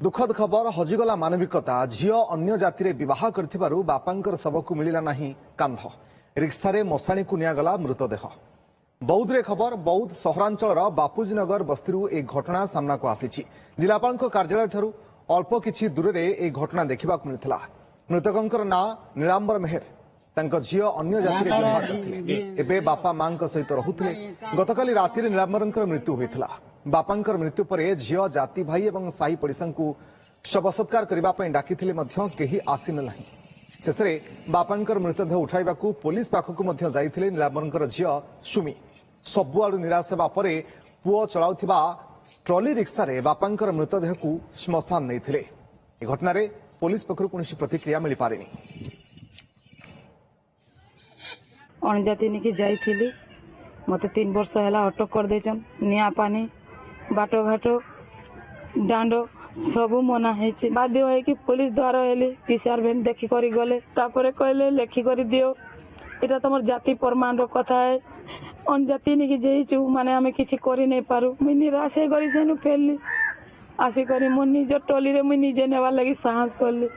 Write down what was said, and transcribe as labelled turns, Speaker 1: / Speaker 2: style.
Speaker 1: दुखद खबर हजिगला मानविकता झियो अन्य जाति रे विवाह करथिबारु बापांकर सबकु मिलिला नाही कांध रिक्सारे मशाणी को नियागला मृतदेह। बौद्ध रे खबर बौद्ध सहरांचल बापूजी नगर बस्तीरू एक घटना सामना को आसीछि। जिलापाल कार्यालय ठारू अल्प किछि दूर रे एक घटना देखा मिलता। मृतकंकर ना नीलांबर मेहर तांको झियो अन्य जाति रे विवाह करथिले एबे बापा मां सहित रहुथिले। गतकाली राति रे नीलांबरंकर मृत्यु होइथिला। बापांकर मृत्यु पर झियो जाति भाई एवं साई पड़िशा शव सत्कार करने डाकिथिले मध्य केही आसिन नाही। शेषरे बापांकर मृतदेह उठाइबा पुलिस पाखकु मध्य जाइथिले नीलांबरंकर झियो सुमी। सबुआडु निराश हेबा परे पुओ चलाउथिबा ट्रॉली रिक्सा रे बापांकर मृतदेह को श्मशान नैथिले। ए घटना रे पुलिस पक्षरु कोनोसी प्रतिक्रिया मिली पारेनी।
Speaker 2: अणजाति निकी जाइथिली मते 3 वर्ष हैला अटक कर देचन। निया पानी बाटो घाटो डांडो सबू मना है। बाध्य है कि पुलिस द्वारा हेली पीसीआर भैन देखी करी गले तापरे कहले लेखी करी दियो इटा तुम जाति प्रमाण रो कथा है। अन जाति निकी जेइचु माने हमें किछि करी नै पारु। मुई निराश हे गरी सेनु फेलली आसी करी मो निज टोली रे मुई निजे नेवा लगी साहस करली।